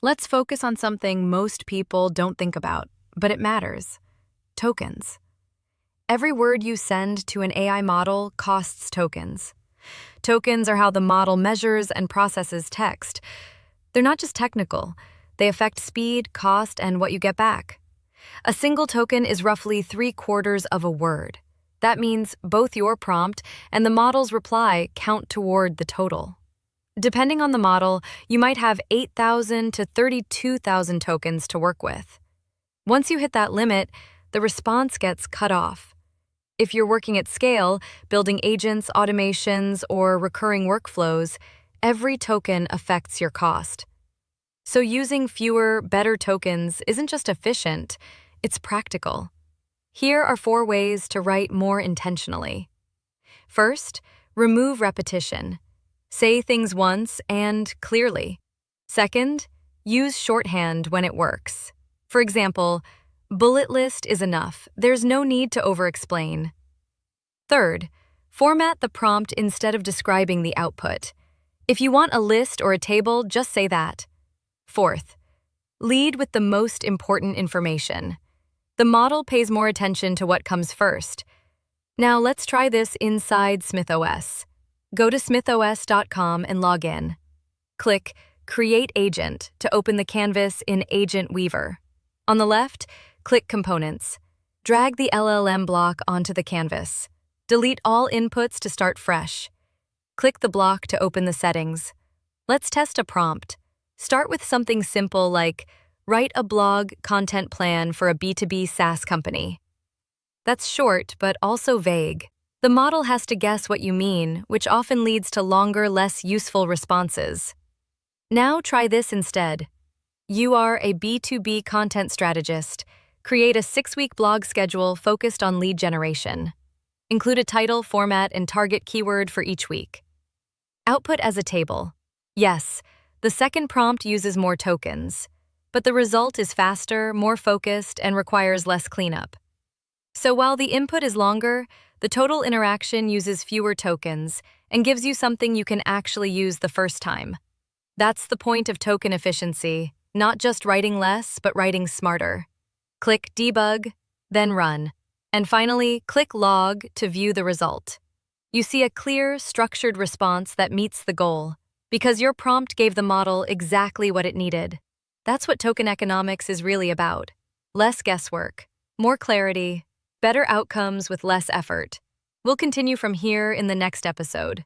Let's focus on something most people don't think about, but it matters: tokens. Every word you send to an AI model costs tokens. Tokens are how the model measures and processes text. They're not just technical, they affect speed, cost, and what you get back. A single token is roughly 3/4 of a word. That means both your prompt and the model's reply count toward the total. Depending on the model, you might have 8,000 to 32,000 tokens to work with. Once you hit that limit, the response gets cut off. If you're working at scale, building agents, automations, or recurring workflows, every token affects your cost. So using fewer, better tokens isn't just efficient, it's practical. Here are 4 ways to write more intentionally. First, remove repetition. Say things once and clearly. Second, use shorthand when it works. For example, bullet list is enough. There's no need to over-explain. Third, format the prompt instead of describing the output. If you want a list or a table, just say that. Fourth, lead with the most important information. The model pays more attention to what comes first. Now let's try this inside SmithOS. Go to smithos.com and log in. Click Create Agent to open the canvas in Agent Weaver. On the left, click Components. Drag the LLM block onto the canvas. Delete all inputs to start fresh. Click the block to open the settings. Let's test a prompt. Start with something simple like, write a blog content plan for a B2B SaaS company. That's short, but also vague. The model has to guess what you mean, which often leads to longer, less useful responses. Now try this instead. You are a B2B content strategist. Create a 6-week blog schedule focused on lead generation. Include a title, format, and target keyword for each week. Output as a table. Yes, the second prompt uses more tokens, but the result is faster, more focused, and requires less cleanup. So while the input is longer, the total interaction uses fewer tokens and gives you something you can actually use the first time. That's the point of token efficiency, not just writing less, but writing smarter. Click Debug, then Run. And finally, click Log to view the result. You see a clear, structured response that meets the goal, because your prompt gave the model exactly what it needed. That's what token economics is really about. Less guesswork, more clarity, better outcomes with less effort. We'll continue from here in the next episode.